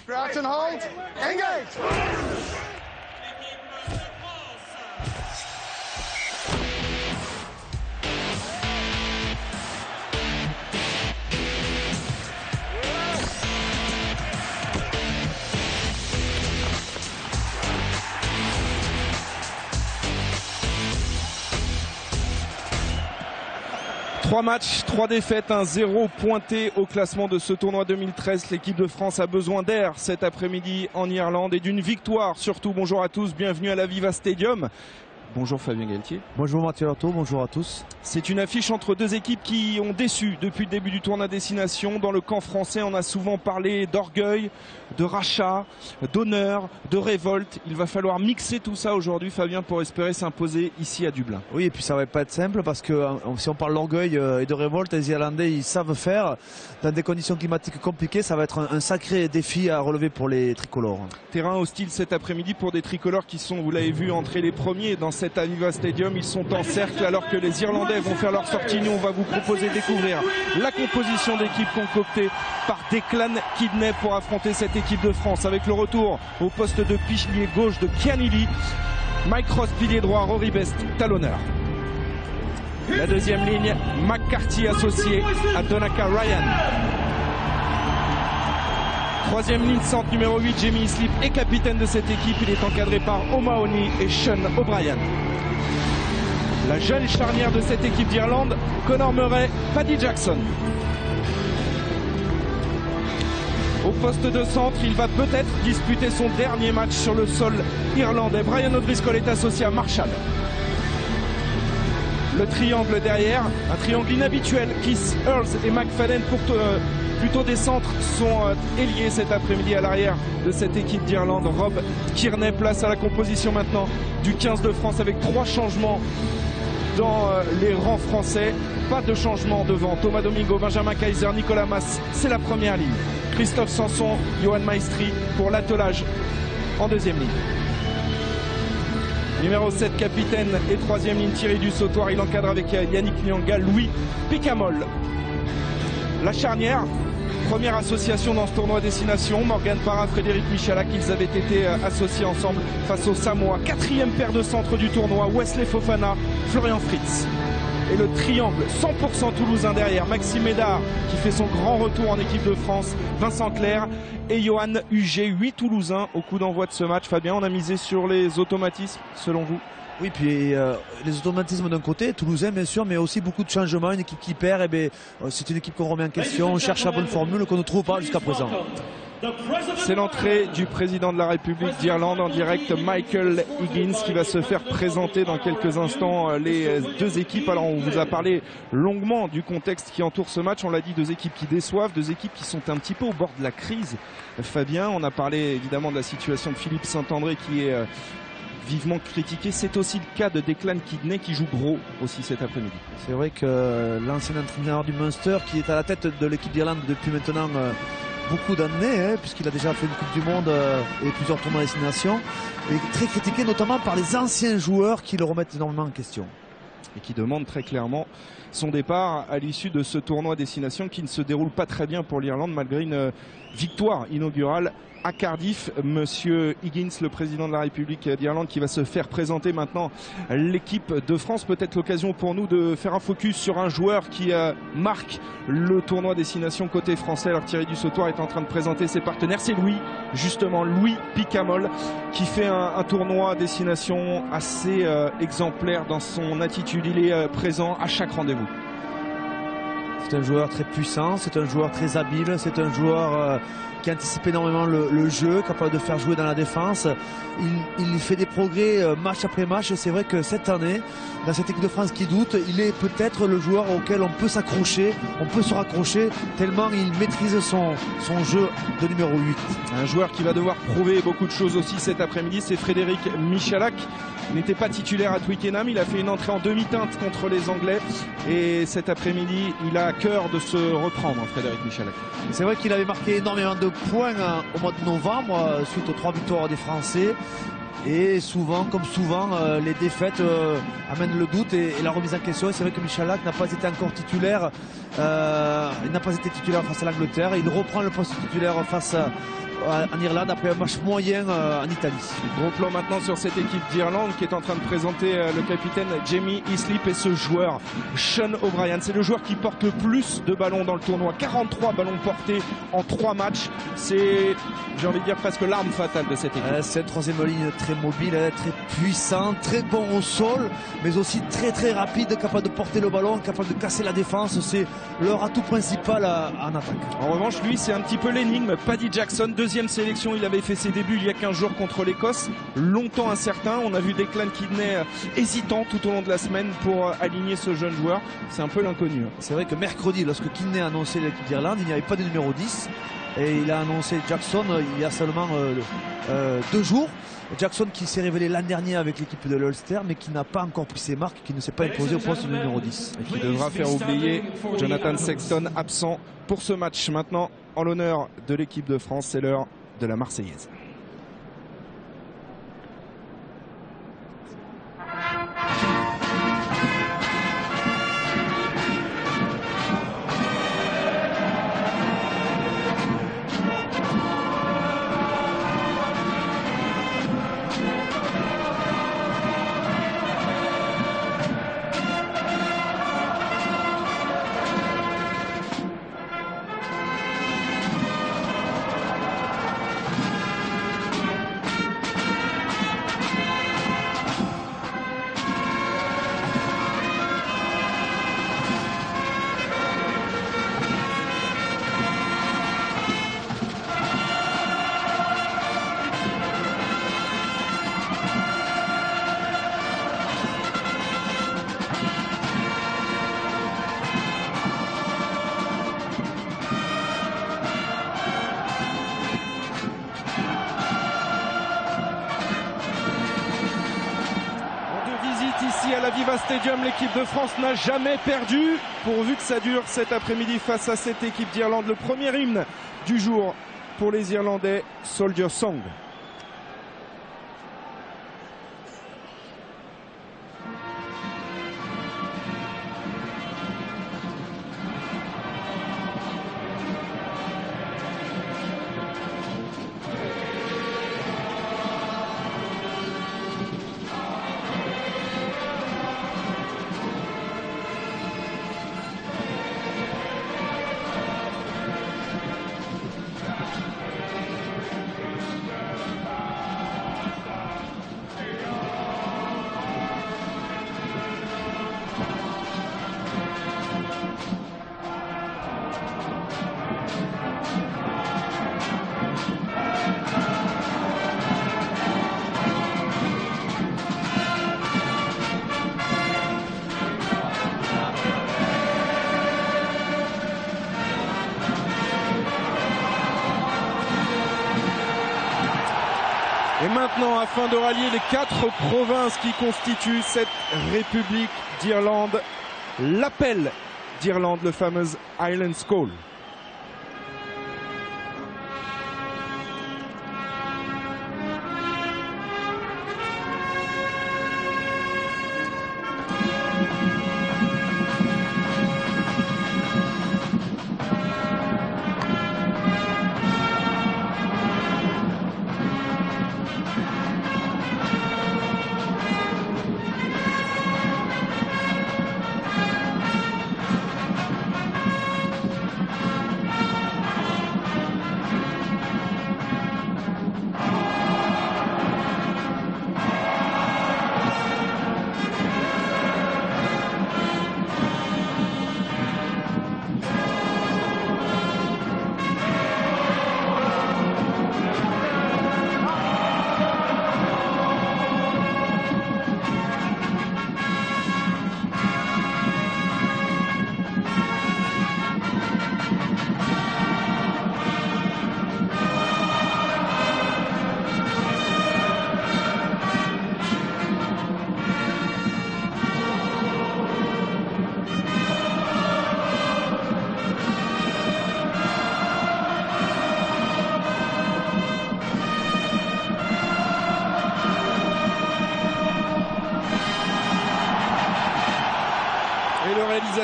Crouch and hold. Engage. Trois matchs, 3 défaites, un 0 pointé au classement de ce tournoi 2013. L'équipe de France a besoin d'air cet après-midi en Irlande et d'une victoire surtout. Bonjour à tous, bienvenue à l'Aviva Stadium. Bonjour Fabien Galtier. Bonjour Mathieu Artaud, bonjour à tous. C'est une affiche entre deux équipes qui ont déçu depuis le début du tournoi destination. Dans le camp français, on a souvent parlé d'orgueil, de rachat, d'honneur, de révolte. Il va falloir mixer tout ça aujourd'hui, Fabien, pour espérer s'imposer ici à Dublin. Oui, et puis ça va pas être simple parce que si on parle d'orgueil et de révolte, les Irlandais ils savent faire. Dans des conditions climatiques compliquées, ça va être un sacré défi à relever pour les tricolores. Terrain hostile cet après-midi pour des tricolores qui sont, vous l'avez vu, entrés les premiers dans cet Aviva Stadium. Ils sont en cercle alors que les Irlandais vont faire leur sortie. Nous, on va vous proposer de découvrir la composition d'équipe concoctée par Declan Kidney pour affronter cette équipe de France, avec le retour au poste de pilier gauche de Kianili, Mike Ross pilier droit, Rory Best talonneur. La deuxième ligne, McCarthy associé à Donaka Ryan. Troisième ligne centre numéro 8, Jamie Islip est capitaine de cette équipe. Il est encadré par O'Mahony et Sean O'Brien. La jeune charnière de cette équipe d'Irlande, Conor Murray, Paddy Jackson. Au poste de centre, il va peut-être disputer son dernier match sur le sol irlandais. Brian O'Driscoll est associé à Marshall. Le triangle derrière, un triangle inhabituel. Keith Earls et McFadden pour plutôt des centres sont ailiers cet après-midi à l'arrière de cette équipe d'Irlande. Rob Kearney, place à la composition maintenant du 15 de France avec 3 changements dans les rangs français. Pas de changement devant. Thomas Domingo, Benjamin Kaiser, Nicolas Mas, c'est la première ligne. Christophe Sanson, Johan Maestri pour l'attelage en deuxième ligne. Numéro 7, capitaine et troisième ligne, Thierry Dussautoir. Il encadre avec Yannick Nyanga, Louis Picamol. La charnière, première association dans ce tournoi destination. Morgan Parra, Frédéric Michalak, ils avaient été associés ensemble face aux Samoa. Quatrième paire de centre du tournoi, Wesley Fofana, Florian Fritz. Et le triangle 100% toulousain derrière, Maxime Médard qui fait son grand retour en équipe de France, Vincent Clerc et Johan Huget, 8 Toulousains au coup d'envoi de ce match. Fabien, on a misé sur les automatismes selon vous? Oui, puis les automatismes d'un côté, Toulousain bien sûr, mais aussi beaucoup de changements. Une équipe qui perd, et bien, c'est une équipe qu'on remet en question, on cherche la bonne formule qu'on ne trouve pas jusqu'à présent. C'est l'entrée du président de la République d'Irlande en direct, Michael Higgins, qui va se faire présenter dans quelques instants les deux équipes. Alors on vous a parlé longuement du contexte qui entoure ce match. On l'a dit, deux équipes qui déçoivent, deux équipes qui sont un petit peu au bord de la crise. Fabien, on a parlé évidemment de la situation de Philippe Saint-André qui est vivement critiqué. C'est aussi le cas de Declan Kidney qui joue gros aussi cet après-midi. C'est vrai que l'ancien entraîneur du Munster, qui est à la tête de l'équipe d'Irlande depuis maintenant beaucoup d'années, puisqu'il a déjà fait une Coupe du Monde et plusieurs tournois de destination, est très critiqué notamment par les anciens joueurs qui le remettent énormément en question. Et qui demandent très clairement son départ à l'issue de ce tournoi destination qui ne se déroule pas très bien pour l'Irlande malgré une victoire inaugurale à Cardiff. Monsieur Higgins, le président de la République d'Irlande, qui va se faire présenter maintenant l'équipe de France. Peut-être l'occasion pour nous de faire un focus sur un joueur qui marque le tournoi destination côté français. Alors Thierry Dussautoir est en train de présenter ses partenaires. C'est Louis Picamol, qui fait un tournoi destination assez exemplaire dans son attitude. Il est présent à chaque rendez-vous. C'est un joueur très puissant, c'est un joueur très habile, c'est un joueur qui anticipe énormément le jeu, capable de faire jouer dans la défense. Il fait des progrès match après match. C'est vrai que cette année, dans cette équipe de France qui doute, il est peut-être le joueur auquel on peut s'accrocher, on peut se raccrocher, tellement il maîtrise son jeu de numéro 8. Un joueur qui va devoir prouver beaucoup de choses aussi cet après-midi, c'est Frédéric Michalak. Il n'était pas titulaire à Twickenham, il a fait une entrée en demi-teinte contre les Anglais et cet après-midi il a à cœur de se reprendre, Frédéric Michalak. C'est vrai qu'il avait marqué énormément de points au mois de novembre suite aux 3 victoires des Français. Et souvent, comme souvent, les défaites amènent le doute et la remise en question. C'est vrai que Michalak n'a pas été encore titulaire. Il n'a pas été titulaire face à l'Angleterre. Il reprend le poste titulaire face en Irlande après un match moyen en Italie. Gros plan maintenant sur cette équipe d'Irlande qui est en train de présenter le capitaine Jamie Islip et ce joueur Sean O'Brien. C'est le joueur qui porte le plus de ballons dans le tournoi. 43 ballons portés en 3 matchs. C'est, j'ai envie de dire, presque l'arme fatale de cette équipe. C'est une troisième ligne très mobile, très puissant, très bon au sol, mais aussi très rapide, capable de porter le ballon, capable de casser la défense. C'est leur atout principal en attaque. En revanche, lui, c'est un petit peu l'énigme. Paddy Jackson, deuxième sélection, il avait fait ses débuts il y a 15 jours contre l'Écosse, longtemps incertain. On a vu Declan Kidney hésitant tout au long de la semaine pour aligner ce jeune joueur. C'est un peu l'inconnu. C'est vrai que mercredi, lorsque Kidney a annoncé l'équipe d'Irlande, il n'y avait pas de numéro 10 et il a annoncé Jackson il y a seulement 2 jours. Jackson qui s'est révélé l'an dernier avec l'équipe de l'Ulster mais qui n'a pas encore pris ses marques, qui ne s'est pas imposé au poste de numéro 10. Et qui devra faire oublier Jonathan Sexton absent pour ce match. Maintenant, en l'honneur de l'équipe de France, c'est l'heure de la Marseillaise. Ici à la Viva Stadium, l'équipe de France n'a jamais perdu, pourvu que ça dure cet après-midi face à cette équipe d'Irlande. Le premier hymne du jour pour les Irlandais, Soldier Song. Et maintenant, afin de rallier les 4 provinces qui constituent cette République d'Irlande, l'appel d'Irlande, le fameux Highland Call.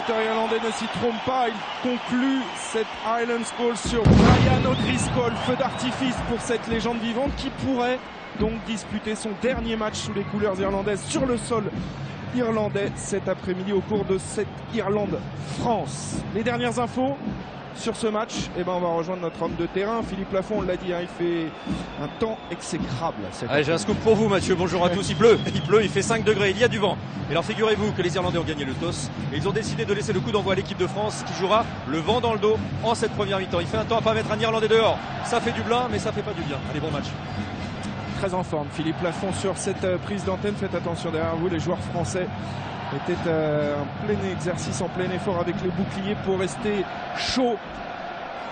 commentateurs irlandais ne s'y trompent pas. Il conclut cette Highlands Ball sur Brian O'Driscoll. Feu d'artifice pour cette légende vivante qui pourrait donc disputer son dernier match sous les couleurs irlandaises sur le sol irlandais cet après-midi au cours de cette Irlande-France. Les dernières infos sur ce match, on va rejoindre notre homme de terrain, Philippe Lafont, on l'a dit, il fait un temps exécrable. J'ai un scoop pour vous, Mathieu, bonjour à tous. Il pleut, il fait 5 degrés, il y a du vent. Et alors figurez-vous que les Irlandais ont gagné le toss et ils ont décidé de laisser le coup d'envoi à l'équipe de France qui jouera le vent dans le dos en cette première mi-temps. Il fait un temps à pas mettre un Irlandais dehors, ça fait du bien mais ça fait pas du bien. Allez, bon match. Très en forme, Philippe Lafont sur cette prise d'antenne, faites attention derrière vous, les joueurs français étaient en plein exercice, en plein effort avec les boucliers pour rester chaud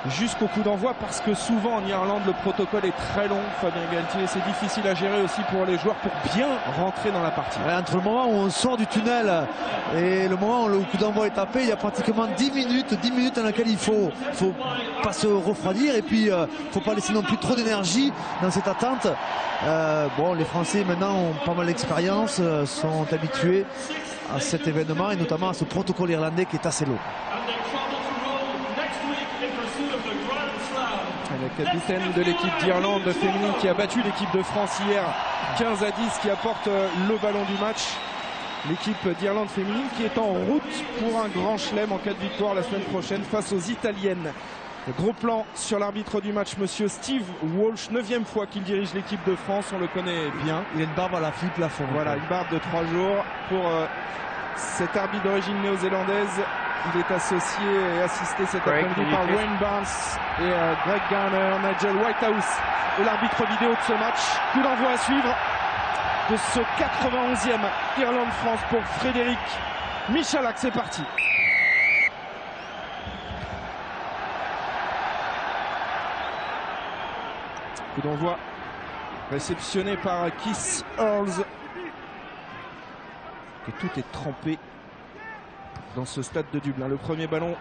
jusqu'au coup d'envoi, parce que souvent en Irlande le protocole est très long, Fabien Galtier, c'est difficile à gérer aussi pour les joueurs pour bien rentrer dans la partie. Entre le moment où on sort du tunnel et le moment où le coup d'envoi est tapé, il y a pratiquement 10 minutes dans lesquelles il faut pas se refroidir et puis faut pas laisser non plus trop d'énergie dans cette attente. Les Français maintenant ont pas mal d'expérience, sont habitués à cet événement et notamment à ce protocole irlandais qui est assez long. La capitaine de l'équipe d'Irlande féminine qui a battu l'équipe de France hier 15 à 10, qui apporte le ballon du match. L'équipe d'Irlande féminine qui est en route pour un grand chelem en cas de victoire la semaine prochaine face aux Italiennes. Le gros plan sur l'arbitre du match, monsieur Steve Walsh, 9e fois qu'il dirige l'équipe de France, on le connaît bien. Il a une barbe à la Philippe Lafont. Voilà, une barbe de 3 jours pour cet arbitre d'origine néo-zélandaise. Il est associé et assisté cet après-midi par Wayne Barnes et Greg Garner. Nigel Whitehouse est l'arbitre vidéo de ce match. Coup d'envoi à suivre de ce 91e Irlande-France pour Frédéric Michalak. C'est parti. Coup d'envoi réceptionné par Keith Earls. Que tout est trempé dans ce stade de Dublin. Le premier ballon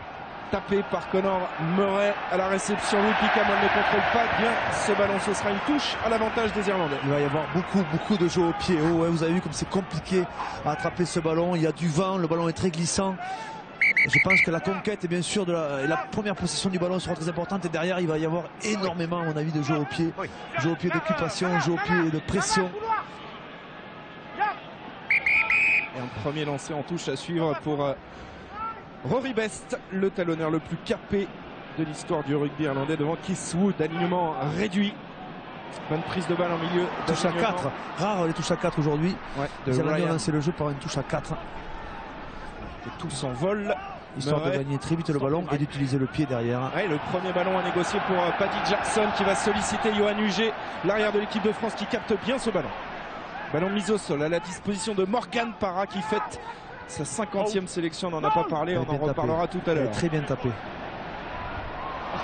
tapé par Conor Murray à la réception. Louis Picamol ne contrôle pas bien ce ballon. Ce sera une touche à l'avantage des Irlandais. Il va y avoir beaucoup de jeux au pied. Vous avez vu comme c'est compliqué à attraper ce ballon. Il y a du vent, le ballon est très glissant. Je pense que la conquête et bien sûr la première possession du ballon sera très importante et derrière il va y avoir énormément à mon avis de jeux au pied. Jeux au pied d'occupation, jeux au pied de pression. Et un premier lancé en touche à suivre pour Rory Best, le talonneur le plus capé de l'histoire du rugby irlandais devant Keith Wood. Alignement réduit. Bonne prise de balle en milieu. Touche à 4. Rare les touches à 4 aujourd'hui. Les Irlandais ont lancé le jeu par une touche à 4. Et tout s'envole. Histoire de gagner très vite le ballon et d'utiliser le pied derrière. Le premier ballon à négocier pour Paddy Jackson qui va solliciter Johan Huget, l'arrière de l'équipe de France qui capte bien ce ballon. Ballon mis au sol à la disposition de Morgan Parra qui fête sa 50e sélection. On n'en a pas parlé, on en reparlera tout à l'heure. Très bien tapé.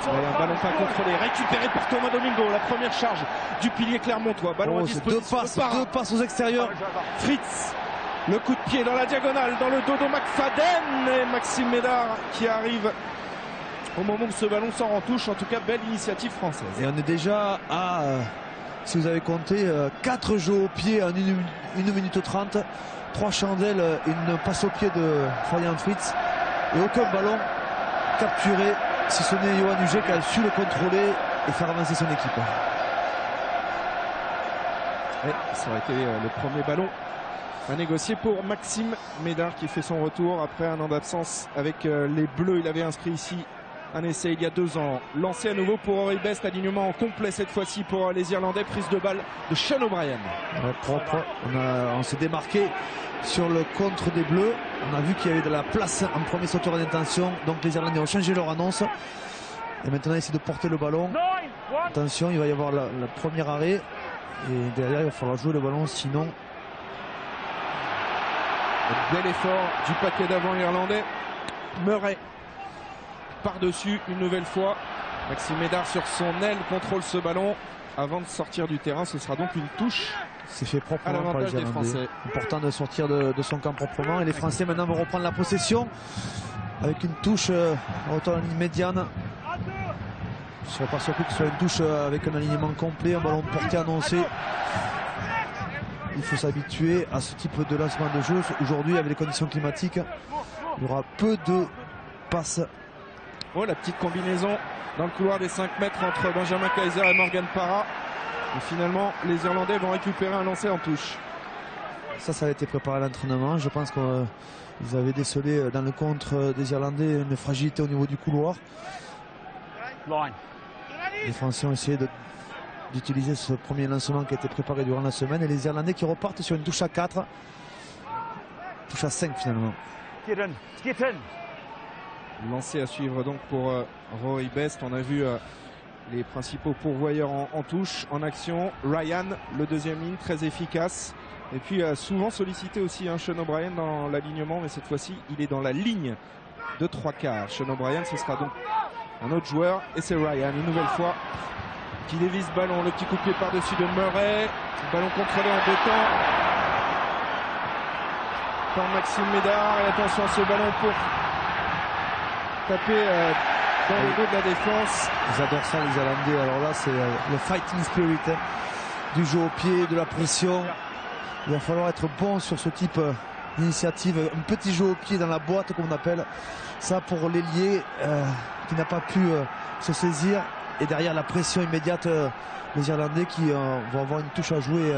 Un ballon pas contrôlé, récupéré par Thomas Domingo. La première charge du pilier clermontois. Ballon à disposition. Deux passes aux extérieurs. Fritz, le coup de pied dans la diagonale, dans le dos de McFadden. Et Maxime Médard qui arrive au moment où ce ballon sort en touche. En tout cas, belle initiative française. Et on est déjà à, si vous avez compté, 4 jeux au pied en 1 minute 30. 3 chandelles, une passe au pied de Florian Fritz. Et aucun ballon capturé, si ce n'est Johan Huget qui a su le contrôler et faire avancer son équipe. Ça aurait été le premier ballon à négocier pour Maxime Médard qui fait son retour après un an d'absence avec les Bleus. Il avait inscrit ici un essai il y a 2 ans. Lancé à nouveau pour Rory Best, alignement complet cette fois-ci pour les Irlandais. Prise de balle de Sean O'Brien. Propre. On s'est démarqué sur le contre des Bleus. On a vu qu'il y avait de la place en premier sauteur d'intention. Donc les Irlandais ont changé leur annonce. Et maintenant, ils essaient de porter le ballon. Attention, il va y avoir le premier arrêt. Et derrière, il va falloir jouer le ballon, sinon... Un bel effort du paquet d'avant irlandais. Murray par-dessus une nouvelle fois. Maxime Médard sur son aile contrôle ce ballon avant de sortir du terrain. Ce sera donc une touche. C'est fait proprement à l'avantage par les des Français. Important de sortir de son camp proprement. Et les Français maintenant vont reprendre la possession avec une touche retour à la ligne médiane. Je ne serais pas surpris que ce soit une touche avec un alignement complet, un ballon porté annoncé. Il faut s'habituer à ce type de lancement de jeu. Aujourd'hui, avec les conditions climatiques, Il y aura peu de passes. Oh, la petite combinaison dans le couloir des 5 mètres entre Benjamin Kaiser et Morgan Parra. Et finalement, les Irlandais vont récupérer un lancer en touche. Ça a été préparé à l'entraînement. Je pense qu'ils avaient décelé dans le contre des Irlandais une fragilité au niveau du couloir. Les Français ont essayé d'utiliser ce premier lancement qui a été préparé durant la semaine. Et les Irlandais qui repartent sur une touche à 4. Touche à 5 finalement. Lancé à suivre donc pour Rory Best. On a vu les principaux pourvoyeurs en touche, en action. Ryan, le deuxième ligne, très efficace. Et puis souvent sollicité aussi Sean O'Brien dans l'alignement, mais cette fois-ci il est dans la ligne de 3/4. Sean O'Brien, ce sera donc un autre joueur et c'est Ryan une nouvelle fois qui dévisse ce ballon. Le petit coup de pied par-dessus de Murray. Ballon contrôlé en 2 temps par Maxime Médard. Et attention à ce ballon pour taper dans le dos de la défense. Ils adorent ça les Irlandais. Alors là c'est le fighting spirit du jeu au pied, de la pression. Il va falloir être bon sur ce type d'initiative. Un petit jeu au pied dans la boîte comme on appelle ça pour l'ailier qui n'a pas pu se saisir. Et derrière la pression immédiate les Irlandais qui vont avoir une touche à jouer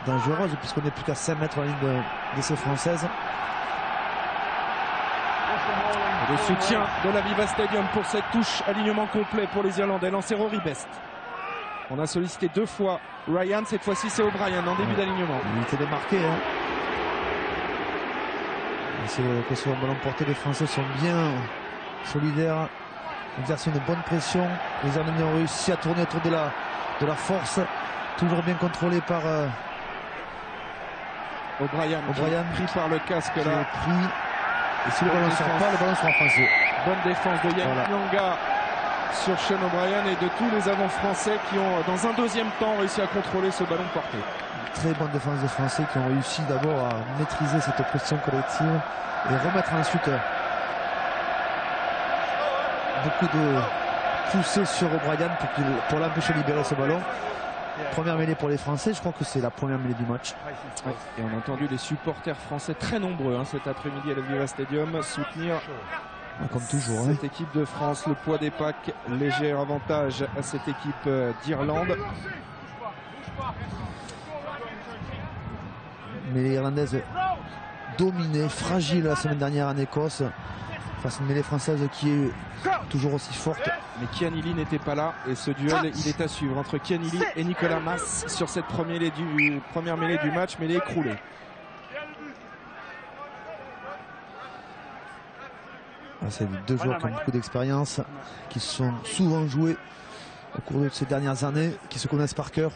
dangereuse puisqu'on n'est plus qu'à 5 mètres en ligne d'essai française. Le soutien de la Viva Stadium pour cette touche, alignement complet pour les Irlandais. Lancé Rory Best. On a sollicité 2 fois Ryan, cette fois-ci c'est O'Brien en début d'alignement. Il était démarqué. C'est que sur le ballon porté, les Français sont bien solidaires, exercent une bonne pression. Les Irlandais ont réussi à tourner autour de la force, toujours bien contrôlé par O'Brien pris par le casque là. Pris. Et si le ballon ne sort pas, le ballon sera français. Bonne défense de Yannick Nyanga sur Sean O'Brien et de tous les avants français qui ont dans un deuxième temps réussi à contrôler ce ballon porté. Très bonne défense des Français qui ont réussi d'abord à maîtriser cette pression collective et remettre ensuite beaucoup de poussées sur O'Brien pour l'empêcher de libérer ce ballon. Première mêlée pour les Français, je crois que c'est la première mêlée du match. Ouais. Et on a entendu les supporters français très nombreux cet après-midi à la Viva Stadium soutenir comme toujours, cette équipe de France. Le poids des packs, léger avantage à cette équipe d'Irlande. Mais les Irlandaises dominées, fragiles la semaine dernière en Écosse, face à une mêlée française qui est toujours aussi forte. Mais Kian Healy n'était pas là et ce duel il est à suivre entre Kian Healy et Nicolas Mas sur cette première mêlée du match, mêlée écroulée. C'est 2 joueurs qui ont beaucoup d'expérience, qui se sont souvent joués au cours de ces dernières années, qui se connaissent par cœur.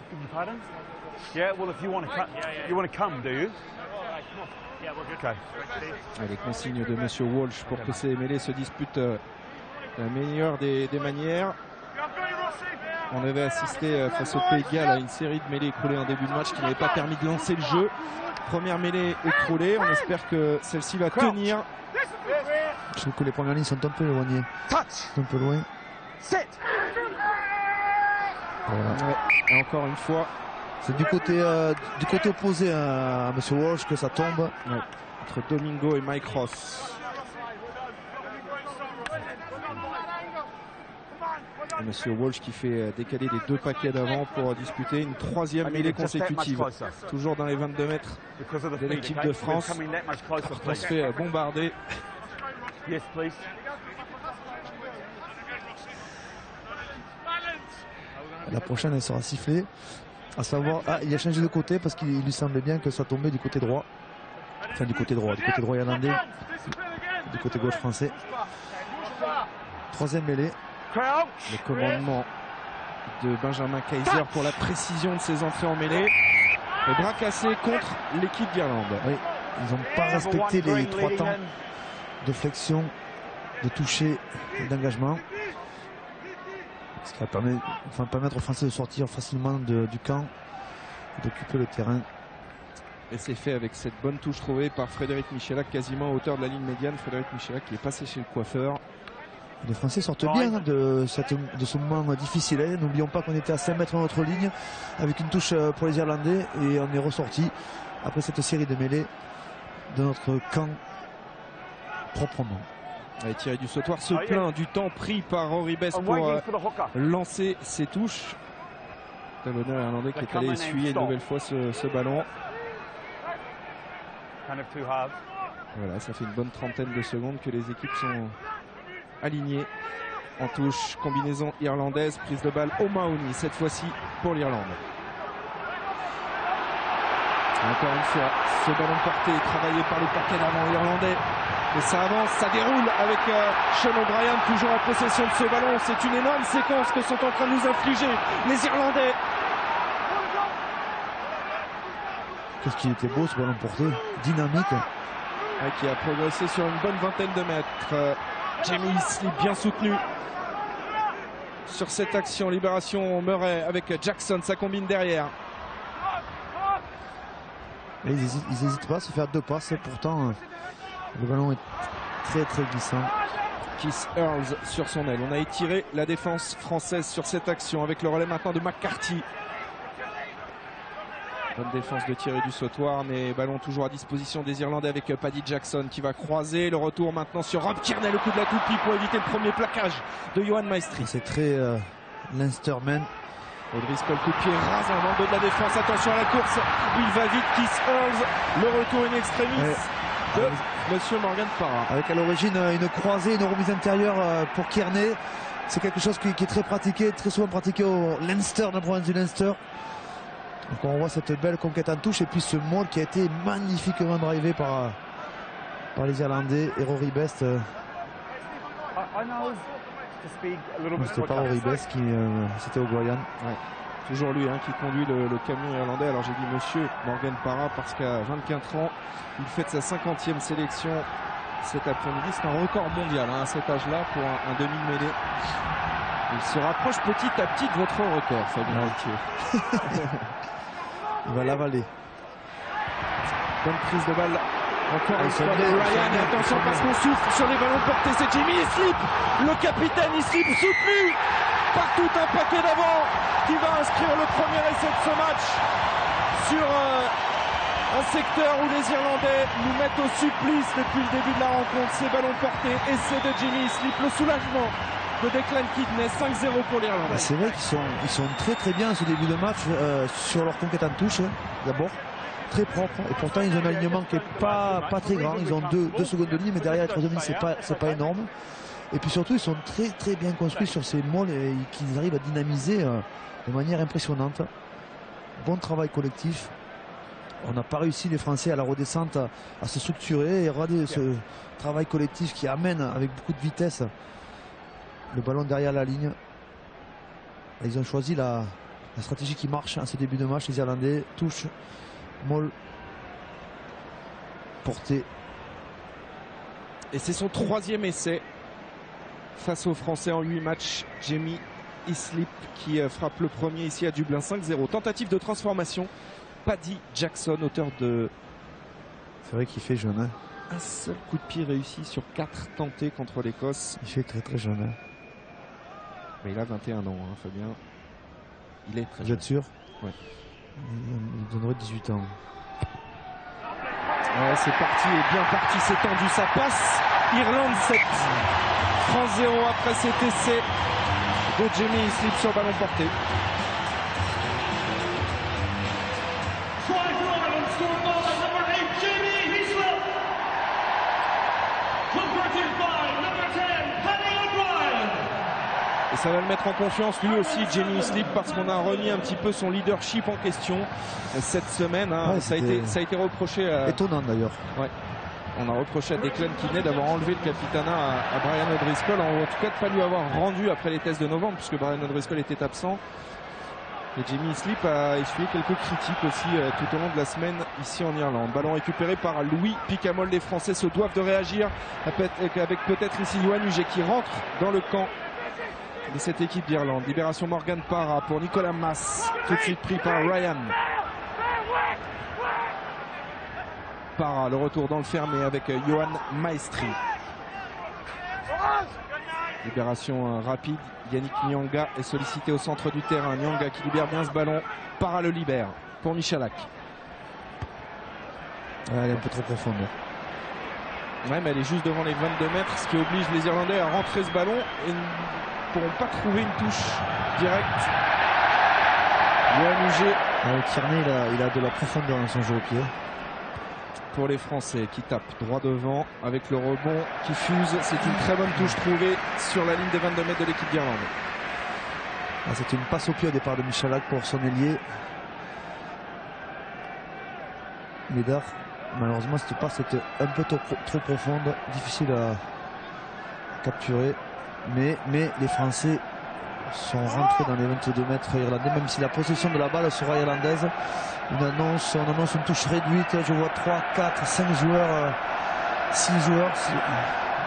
Les consignes de Monsieur Walsh pour que ces mêlées se disputent de la meilleure des manières. On avait assisté face au Pays de Galles à une série de mêlées écroulées en début de match qui n'avait pas permis de lancer le jeu. Première mêlée écroulée, on espère que celle-ci va tenir. Je trouve que les premières lignes sont un peu éloignées, un peu loin. Voilà. Ouais. Et encore une fois, c'est du côté opposé à Monsieur Walsh que ça tombe. Ouais. Entre Domingo et Mike Ross. Et Monsieur Walsh qui fait décaler les 2 paquets d'avant pour disputer une 3e mêlée consécutive. Toujours dans les 22 mètres de l'équipe de France. On se fait bombarder. La prochaine elle sera sifflée. À savoir, il a changé de côté parce qu'il lui semblait bien que ça tombait du côté droit. Enfin du côté droit irlandais, du côté gauche français. 3e mêlée. Le commandement de Benjamin Kaiser pour la précision de ses entrées en mêlée. Le bras cassé contre l'équipe d'Irlande. Oui, ils n'ont pas respecté les 3 temps de flexion, de toucher et d'engagement. Ce qui va permettre aux Français de sortir facilement du camp, d'occuper le terrain. Et c'est fait avec cette bonne touche trouvée par Frédéric Michalak, quasiment à hauteur de la ligne médiane. Frédéric Michalak qui est passé chez le coiffeur. Les Français sortent bien de ce moment difficile. N'oublions pas qu'on était à 5 mètres de notre ligne avec une touche pour les Irlandais et on est ressorti après cette série de mêlées de notre camp proprement. Et Thierry du Sautoir se plaint du temps pris par Rory Best pour lancer ses touches. Talonneur irlandais qui est allé essuyer une nouvelle fois ce ballon. Voilà, ça fait une bonne trentaine de secondes que les équipes sont alignées en touche. Combinaison irlandaise, prise de balle O'Mahony cette fois-ci pour l'Irlande. Encore une fois, ce ballon porté travaillé par le parquet d'avant irlandais. Et ça avance, ça déroule avec Sean O'Brien toujours en possession de ce ballon. C'est une énorme séquence que sont en train de nous infliger les Irlandais. Qu'est-ce qu'il était beau ce ballon porté, dynamique. Qui a progressé sur une bonne vingtaine de mètres. Jamie Islip bien soutenu sur cette action. Libération Murray avec Jackson, ça combine derrière. Et ils n'hésitent pas à se faire 2 passes, pourtant le ballon est très très glissant. Keith Earls sur son aile. On a étiré la défense française sur cette action avec le relais maintenant de McCarthy. Bonne défense de Thierry du Sautoir, mais ballon toujours à disposition des Irlandais avec Paddy Jackson qui va croiser. Le retour maintenant sur Rob Kearney, le coup de la toupie pour éviter le premier plaquage de Johan Maestri. C'est très Leinsterman. O'Driscoll, coup de pied rasant dans le dos de la défense. Attention à la course, il va vite. Keith Earls, le retour in extremis de Monsieur Morgan Parra. Avec à l'origine une croisée, une remise intérieure pour Kearney. C'est quelque chose qui est très pratiqué, très souvent pratiqué au Leinster, dans la province du Leinster. Donc on voit cette belle conquête en touche et puis ce maul qui a été magnifiquement drivé par les Irlandais et Rory Best. C'était pas Rory Best, c'était O'Brien. Ouais. Toujours lui qui conduit le camion irlandais. Alors j'ai dit monsieur Morgan Parra parce qu'à 24 ans, il fête sa 50e sélection cet après-midi. C'est un record mondial à cet âge-là pour un demi-mêlée. Il se rapproche petit à petit de votre record, Fabien Riccier. Il va l'avaler. Bonne prise de balle. Encore une fois de Ryan. Et attention parce qu'on souffle sur les ballons portés. C'est Jimmy Islip, le capitaine Islip, soutenu par tout un paquet d'avant, qui va inscrire le premier essai de ce match sur un secteur où les Irlandais nous mettent au supplice depuis le début de la rencontre. Ces ballons portés, essai de Jimmy Islip, le soulagement de Declan Kidney, 5-0 pour l'Irlande. C'est vrai qu'ils sont très très bien à ce début de match sur leur conquête en touche d'abord, très propre, et pourtant ils ont un alignement qui n'est pas très grand. Ils ont 2 secondes de ligne, mais derrière les 3 demi c'est pas énorme. Et puis surtout ils sont très très bien construits sur ces molles et qu'ils arrivent à dynamiser de manière impressionnante. Bon travail collectif. On n'a pas réussi les Français à la redescente à se structurer et regarder ce travail collectif qui amène avec beaucoup de vitesse le ballon derrière la ligne. Ils ont choisi la stratégie qui marche en ce début de match. Les Irlandais touchent, molle, portée. Et c'est son 3e essai face aux Français en 8 matchs. Jamie Islip qui frappe le premier ici à Dublin, 5-0. Tentative de transformation. Paddy Jackson, auteur de... C'est vrai qu'il fait jeune. Un seul coup de pied réussi sur 4 tentés contre l'Écosse. Il fait très très jeune. Mais il a 21 ans, Fabien. Il est très jeune. Vous êtes sûr? Ouais. Il donnerait 18 ans. Ouais, c'est parti, et bien parti, c'est tendu, ça passe. Irlande 7, France 0 après cet essai de Jamie Islip sur ballon porté. Et ça va le mettre en confiance lui aussi, Jamie Islip, parce qu'on a remis un petit peu son leadership en question cette semaine. Ouais, ça a été reproché à... Étonnant d'ailleurs. Ouais. On a reproché à Declan Kidney d'avoir enlevé le capitanat à Brian O'Driscoll, en tout cas de ne pas lui avoir rendu après les tests de novembre, puisque Brian O'Driscoll était absent. Et Jamie Islip a essuyé quelques critiques aussi tout au long de la semaine ici en Irlande. Ballon récupéré par Louis Picamol. Les Français se doivent de réagir avec peut-être ici Yohan Uget qui rentre dans le camp de cette équipe d'Irlande. Libération Morgan Parra pour Nicolas Mass, tout de suite pris par Ryan. Parra, le retour dans le fermé avec Johan Maestri. Libération rapide. Yannick Nyanga est sollicité au centre du terrain. Nyanga qui libère bien ce ballon. Parra le libère pour Michalak. Elle est un peu trop profonde. Ouais, mais elle est juste devant les 22 mètres, ce qui oblige les Irlandais à rentrer ce ballon et ne pourront pas trouver une touche directe. Johan Huget. Tierney, il a de la profondeur dans son jeu au pied. Pour les Français qui tapent droit devant avec le rebond qui fuse. C'est une très bonne touche trouvée sur la ligne des 22 mètres de l'équipe d'Irlande. C'est une passe au pied au départ de Michalak pour son ailier. Médard, malheureusement cette passe était un peu trop profonde, difficile à capturer. Mais les Français sont rentrés dans les 22 mètres irlandais, même si la possession de la balle sera irlandaise. On annonce une touche réduite. Je vois 3, 4, 5 joueurs, 6 joueurs.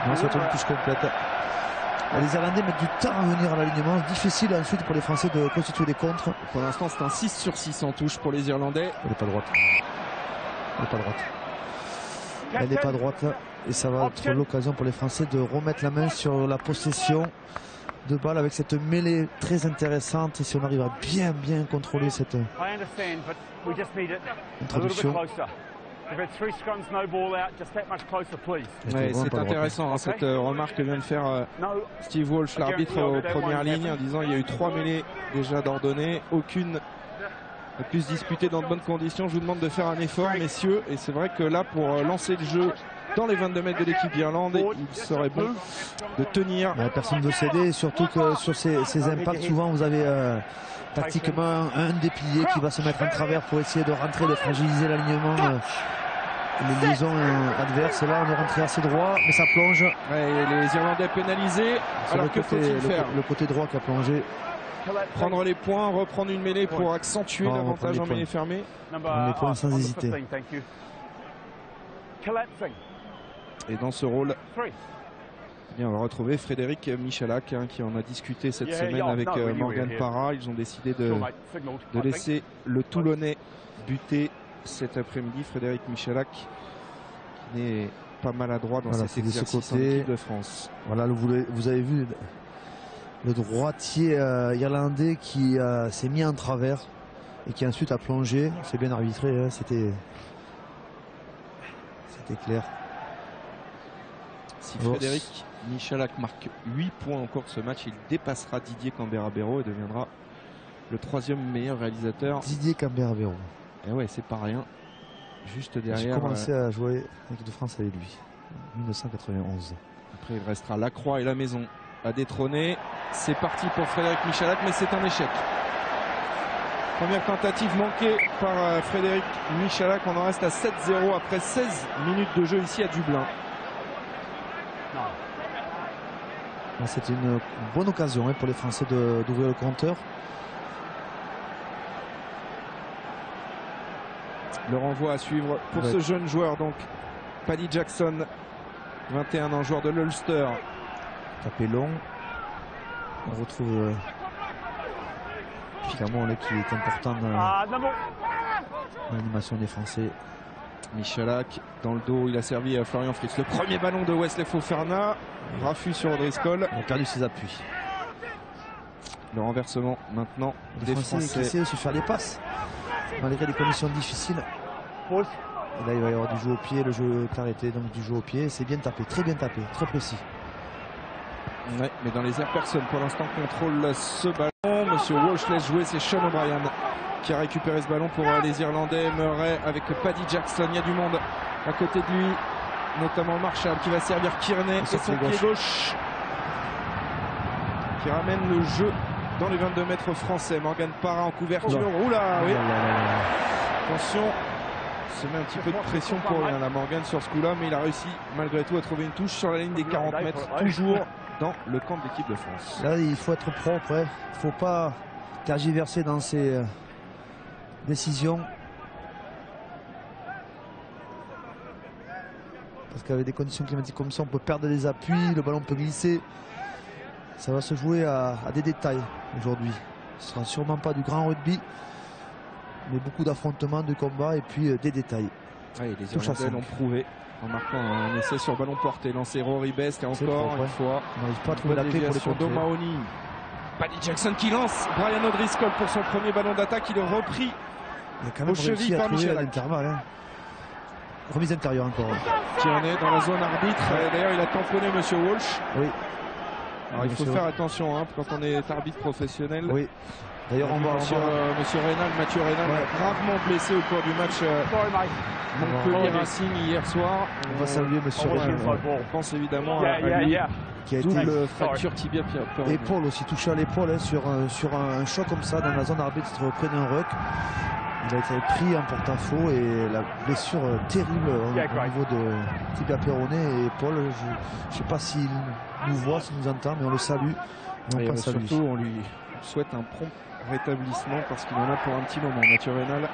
Non, c'est une touche complète. Les Irlandais mettent du temps à venir à l'alignement. Difficile ensuite pour les Français de constituer des contres. Pour l'instant, c'est un 6 sur 6 en touche pour les Irlandais. Elle n'est pas droite. Elle n'est pas droite. Elle n'est pas droite. Et ça va être l'occasion pour les Français de remettre la main sur la possession de balle avec cette mêlée très intéressante. Et si on arrive à bien contrôler cette introduction. Ouais, c'est intéressant cette remarque que vient de faire Steve Walsh, l'arbitre aux premières lignes, en disant il y a eu 3 mêlées déjà d'ordonnées, aucune n'a pu se disputer dans de bonnes conditions. Je vous demande de faire un effort, messieurs, et c'est vrai que là, pour lancer le jeu dans les 22 mètres de l'équipe d'Irlande, il serait bon de tenir. Personne ne veut céder, surtout que sur ces impacts, souvent vous avez tactiquement un des piliers qui va se mettre en travers pour essayer de rentrer, de fragiliser l'alignement, les liaisons adverses. Là, on est rentré assez droit, mais ça plonge. Ouais, et les Irlandais pénalisés. Alors que faut-il faire? Le côté droit qui a plongé. Prendre les points, reprendre une mêlée pour accentuer l'avantage en mêlée fermée. Prendre les points sans hésiter. Et dans ce rôle, on va retrouver Frédéric Michalak qui en a discuté cette semaine avec Morgan Parra. Ils ont décidé de laisser le Toulonnais buter cet après-midi. Frédéric Michalak qui n'est pas maladroit dans cet exercice en équipe de France. Voilà, vous avez vu le droitier irlandais qui s'est mis en travers et qui ensuite a plongé. C'est bien arbitré, c'était clair. Si Frédéric Michalak marque 8 points encore ce match, il dépassera Didier Cambera-Béraud et deviendra le 3e meilleur réalisateur. Didier Cambera-Béraud. Et ouais, c'est pas rien. Juste derrière. J'ai commencé à jouer en équipe de France avec lui, en 1991. Après, il restera Lacroix et la Maison à détrôner. C'est parti pour Frédéric Michalak, mais c'est un échec. Première tentative manquée par Frédéric Michalak. On en reste à 7-0 après 16 minutes de jeu ici à Dublin. C'est une bonne occasion pour les Français d'ouvrir le compteur. Le renvoi à suivre pour ce jeune joueur, donc Paddy Jackson, 21 ans, joueur de l'Ulster. Tapé long. On retrouve Picamon qui est important dans l'animation des Français. Michalak dans le dos, il a servi à Florian Fritz. Le premier ballon de Wesley Fofana. Raffut sur O'Driscoll. Il a perdu ses appuis. Le renversement maintenant des Français. Qui essaient de se faire des passes malgré des conditions difficiles. Et là il va y avoir du jeu au pied, le jeu est arrêté, donc du jeu au pied. C'est bien tapé, très très précis. Ouais, mais dans les airs, personne pour l'instant contrôle ce ballon. Monsieur Walsh laisse jouer, c'est Sean O'Brien qui a récupéré ce ballon pour les Irlandais. Murray avec Paddy Jackson, il y a du monde à côté de lui, notamment Marshall qui va servir Kearney et son pied gauche qui ramène le jeu dans les 22 mètres français. Morgan Parra en couverture. Oula, oui. Attention, se met un petit peu de pression pour la Morgan sur ce coup-là, mais il a réussi malgré tout à trouver une touche sur la ligne des 40 mètres, toujours dans le camp de l'équipe de France. Là, il faut être propre, il ne faut pas tergiverser dans ses décisions. Parce qu'avec des conditions climatiques comme ça, on peut perdre des appuis, le ballon peut glisser. Ça va se jouer à des détails aujourd'hui. Ce ne sera sûrement pas du grand rugby, mais beaucoup d'affrontements, de combats et puis des détails. Ouais, les Irlandais l'ont prouvé en marquant un essai sur ballon porté. Lancé Rory Best et encore une fois. On n'arrive pas à trouver la clé pour les contrer. O'Mahony. Paddy Jackson qui lance Brian O'Driscoll pour son premier ballon d'attaque. Il est repris au cheville par Michalak. remise intérieure encore. Tierney dans la zone arbitre. D'ailleurs, il a tamponné Monsieur Walsh. Oui. Alors, il faut faire attention hein, quand on est arbitre professionnel. Oui. D'ailleurs, on va sur Monsieur Reynal, Mathieu Reynal, gravement blessé au cours du match Montpellier-Racing hier soir. On va saluer Monsieur Reynal. On pense évidemment à lui. Qui a été double fracture tibia péroné. Épaule aussi, touché à l'épaule hein, sur un choc comme ça dans la zone arbitre près d'un ruck. Il a été pris en porte-à-faux et la blessure terrible au niveau de tibia péroné et épaule. Je ne sais pas s'il nous voit, s'il nous entend, mais on le salue. Et on surtout, on lui souhaite un prompt rétablissement parce qu'il en a pour un petit moment. Mathieu Reynal,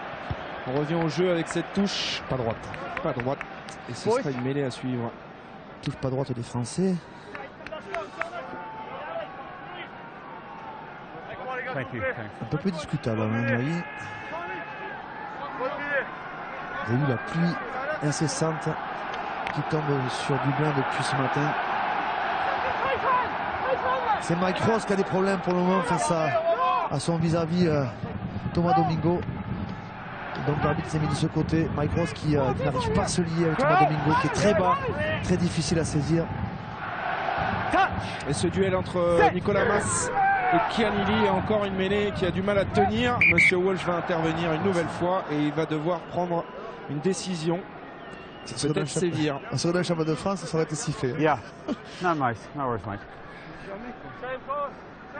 on revient au jeu avec cette touche. Pas droite. Pas droite. Et ce sera une mêlée à suivre. Touche pas droite des Français. Un peu plus discutable à mon avis. Il y a eu la pluie incessante qui tombe sur Dublin depuis ce matin. C'est Mike Ross qui a des problèmes pour le moment face à son vis-à-vis Thomas Domingo. Donc l'arbitre s'est mis de ce côté. Mike Ross qui n'arrive pas à se lier avec Thomas Domingo, qui est très bas, très difficile à saisir. Et ce duel entre Nicolas Mas et Kianili est encore une mêlée qui a du mal à tenir. Monsieur Walsh va intervenir une nouvelle fois et il va devoir prendre une décision. Peut-être sévir. Sur le championnat de France, ça aurait été sifflé. Yeah. No, mate. No worries, mate.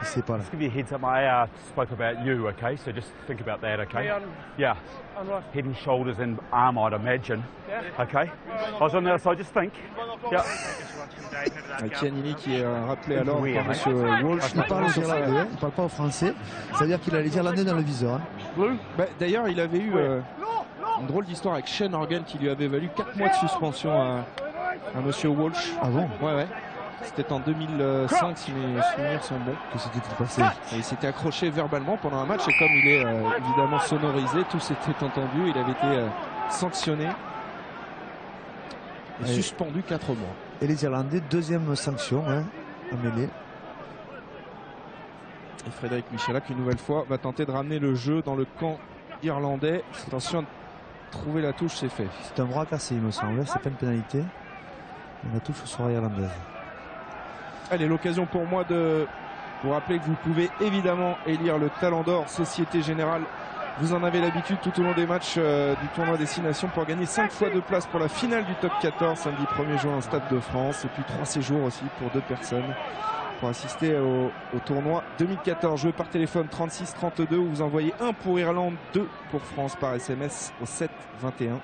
C'est pas là. Just give you a heads up. I spoke about you, okay? So just think about that, okay? Yeah. Head and shoulders and arm, I'd imagine. Okay? I was on the other side, just think. Yeah. Kianili qui est rappelé alors par Monsieur Walsh. Il parle aux Irlandais, il parle pas au français. C'est-à-dire qu'il a les Irlandais dans le viseur. Hein. Bah, d'ailleurs, il avait eu une drôle d'histoire avec Shane Horgan qui lui avait valu 4 mois de suspension à Monsieur Walsh. Ah bon? Ouais. C'était en 2005 si mes souvenirs sont bons. Que s'était-il passé? Et il s'était accroché verbalement pendant un match et comme il est évidemment sonorisé, tout s'était entendu. Il avait été sanctionné et suspendu 4 mois. Et les Irlandais, deuxième sanction hein, à mêlée. Et Frédéric Michalak, une nouvelle fois, va tenter de ramener le jeu dans le camp irlandais. Attention, trouver la touche, c'est fait. C'est un bras cassé, il me semble. C'est pas une pénalité. La touche sera irlandaise. Allez, l'occasion pour moi de vous rappeler que vous pouvez évidemment élire le Talent d'Or Société Générale. Vous en avez l'habitude tout au long des matchs du tournoi Destination pour gagner 5 fois de place pour la finale du top 14 samedi 1er juin au Stade de France et puis 3 séjours aussi pour 2 personnes pour assister au tournoi 2014. Joué par téléphone 36 32 où vous envoyez 1 pour Irlande, 2 pour France par SMS au 7 21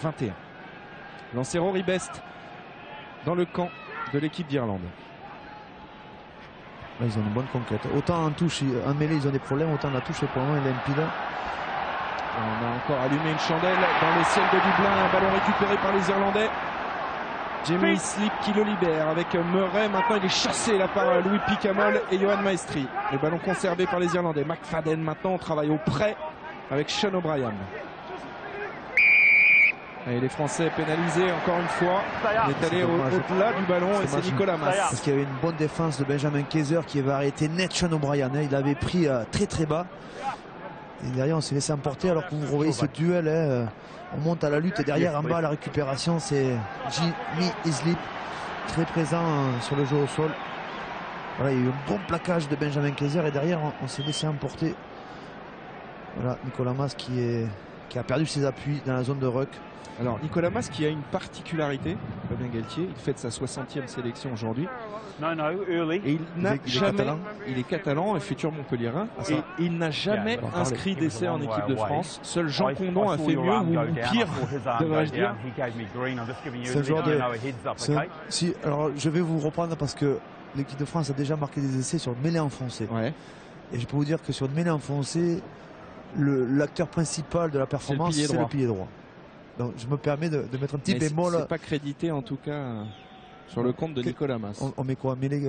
21. Lancé Rory Best dans le camp de l'équipe d'Irlande. Là, ils ont une bonne conquête. Autant en touche, en mêlée, ils ont des problèmes, autant en la touche, pour le moment, il est limpide. On a encore allumé une chandelle dans le ciel de Dublin. Un ballon récupéré par les Irlandais. Jamie Slip qui le libère avec Murray. Maintenant, il est chassé là par Louis Picamol et Johan Maestri. Le ballon conservé par les Irlandais. McFadden maintenant, on travaille au près avec Sean O'Brien. Et les Français pénalisés encore une fois. On est allé au-delà du ballon et c'est Nicolas Mas. Parce qu'il y avait une bonne défense de Benjamin Kaiser qui avait arrêté net Sean O'Brien. Il avait pris très très bas. Et derrière on s'est laissé emporter alors que vous revoyez ce duel. On monte à la lutte et derrière en bas la récupération c'est Jimmy Islip très présent sur le jeu au sol. Voilà, il y a eu un bon plaquage de Benjamin Kaiser et derrière on s'est laissé emporter. Voilà, Nicolas Mas qui a perdu ses appuis dans la zone de ruck. Alors Nicolas Mas qui a une particularité, Fabien Galtier, il fête sa 60e sélection aujourd'hui. Et il est catalan et futur montpelliérain. Et il n'a jamais inscrit d'essai en équipe de France. Seul Jean Condon a fait mieux ou pire, devrais-je dire. C'est le genre de... Si, alors je vais vous reprendre parce que l'équipe de France a déjà marqué des essais sur le mêlée enfoncé. Ouais. Et je peux vous dire que sur le mêlée enfoncé, l'acteur principal de la performance, c'est le pilier droit. Donc je me permets de mettre un petit bémol. C'est pas crédité en tout cas sur le compte de Nicolas Mas. On met quoi? Mêlée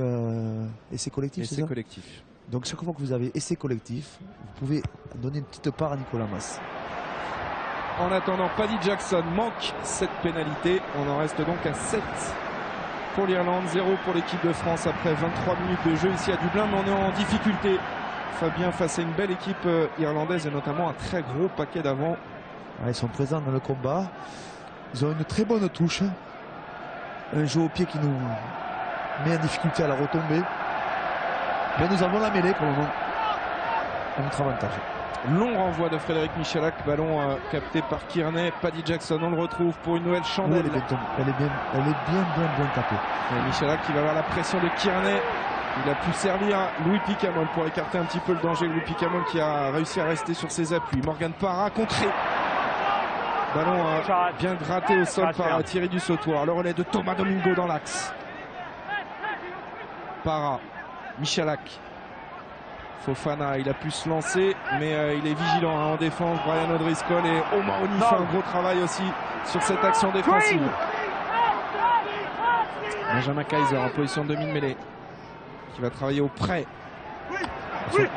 essai collectif, c'est ça? Essai collectif. Donc chaque fois que vous avez essai collectif, vous pouvez donner une petite part à Nicolas Mas. En attendant, Paddy Jackson manque cette pénalité. On en reste donc à 7 pour l'Irlande, 0 pour l'équipe de France après 23 minutes de jeu ici à Dublin. Mais on est en difficulté, Fabien, face à une belle équipe irlandaise et notamment un très gros paquet d'avant. Ils sont présents dans le combat. Ils ont une très bonne touche. Un jeu au pied qui nous met en difficulté à la retomber. Mais nous avons la mêlée pour le moment. À notre avantage. Long renvoi de Frédéric Michalak, ballon capté par Kearney. Paddy Jackson, on le retrouve pour une nouvelle chandelle. Elle est bien tapée. Et Michalak qui va avoir la pression de Kearney. Il a pu servir Louis Picamol pour écarter un petit peu le danger. Louis Picamol qui a réussi à rester sur ses appuis. Morgan Parra contré. Ballon bien gratté au sol par Thierry Dussautoir. Le relais de Thomas Domingo dans l'axe. Parra, Michalak. Fofana, il a pu se lancer, mais il est vigilant en défense. Brian O'Driscoll et O'Mahony fait un gros travail aussi sur cette action défensive. Benjamin Kaiser en position de demi-mêlée qui va travailler au près.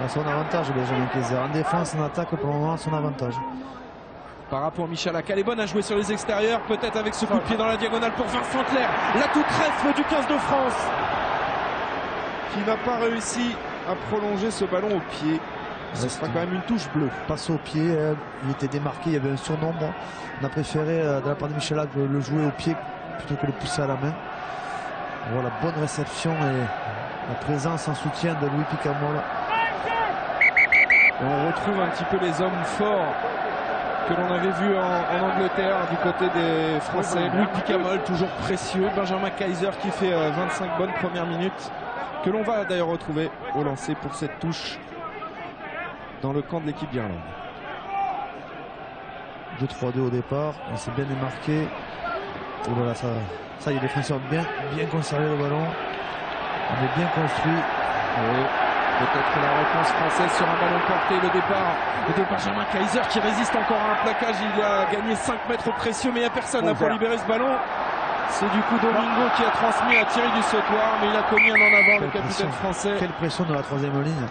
À son avantage, Benjamin Kaiser. En défense, en attaque, pour le moment, son avantage. Par rapport à Michalak, elle est bonne à jouer sur les extérieurs, peut-être avec ce coup de pied dans la diagonale pour Vincent Clerc, l'atout trèfle du 15 de France, qui n'a pas réussi à prolonger ce ballon au pied. Ce sera quand même une touche bleue. Passe au pied, il était démarqué, il y avait un surnombre. On a préféré, de la part de Michalak, le jouer au pied plutôt que le pousser à la main. Voilà, bonne réception et la présence en soutien de Louis Picamol. Et on retrouve un petit peu les hommes forts que l'on avait vus en Angleterre du côté des Français. Louis Picamol, toujours précieux. Benjamin Kaiser qui fait 25 bonnes premières minutes, que l'on va d'ailleurs retrouver au lancer pour cette touche dans le camp de l'équipe d'Irlande. 2-3-2 au départ, il s'est bien démarqué. Et voilà, ça y est, les défenseurs bien conservé le ballon. On est bien construit. Peut-être la réponse française sur un ballon porté. Le départ de Benjamin Kaiser qui résiste encore à un plaquage. Il a gagné 5 mètres précieux, mais il n'y a personne là pour libérer ce ballon. C'est du coup Domingo qui a transmis à Thierry Dussautoir, mais il a commis un en avant, le capitaine français. Quelle pression de la troisième ligne.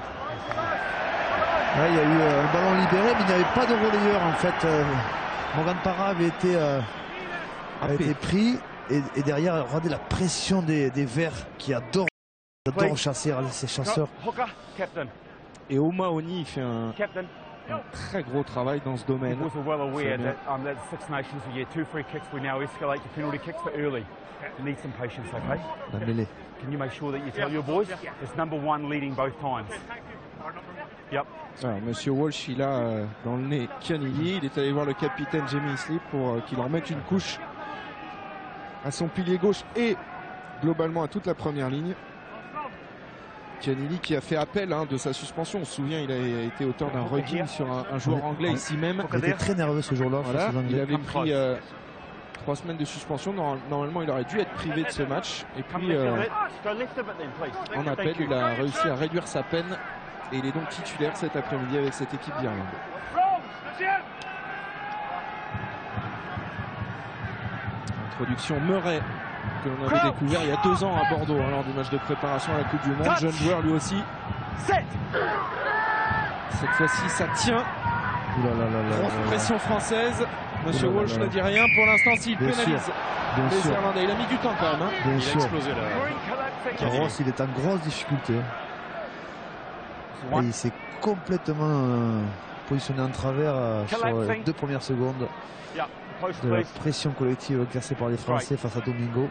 Là, il y a eu un ballon libéré, mais il n'y avait pas de relayeur en fait. Morgan Parra avait été pris et derrière, regardez la pression des Verts qui adorent chasser, ces chasseurs. Et O'Mahony fait un très gros travail dans ce domaine. Well aware that that's Six Nations a year, 2 free kicks. We now escalate to penalty kicks for early. Need some patience, okay? La mêlée. Can you make sure that you tell your boys it's number 1 leading both times? Yep. Alors, Monsieur Walsh, il a dans le nez Kianili. Il est allé voir le capitaine Jamie Islip pour qu'il en mette une couche à son pilier gauche et globalement à toute la première ligne. Kianili qui a fait appel de sa suspension. On se souvient, il a été auteur d'un rugging sur un joueur anglais ici même. Il était très nerveux ce jour-là. Voilà, il avait pris 3 semaines de suspension. Normalement, il aurait dû être privé de ce match. Et puis, en appel, il a réussi à réduire sa peine. Et il est donc titulaire cet après-midi avec cette équipe d'Irlande. Introduction Murray, que l'on avait découvert il y a 2 ans à Bordeaux lors du match de préparation à la Coupe du Monde. Jeune joueur lui aussi. Cette fois-ci, ça tient. Grosse pression française. Monsieur Walsh ne dit rien pour l'instant s'il pénalise les Irlandais. Il a mis du temps quand même. Bien Il a sûr. explosé là. Ross, il est en grosse difficulté. Et il s'est complètement positionné en travers sur les 2 premières secondes de la pression collective exercée par les Français face à Domingo.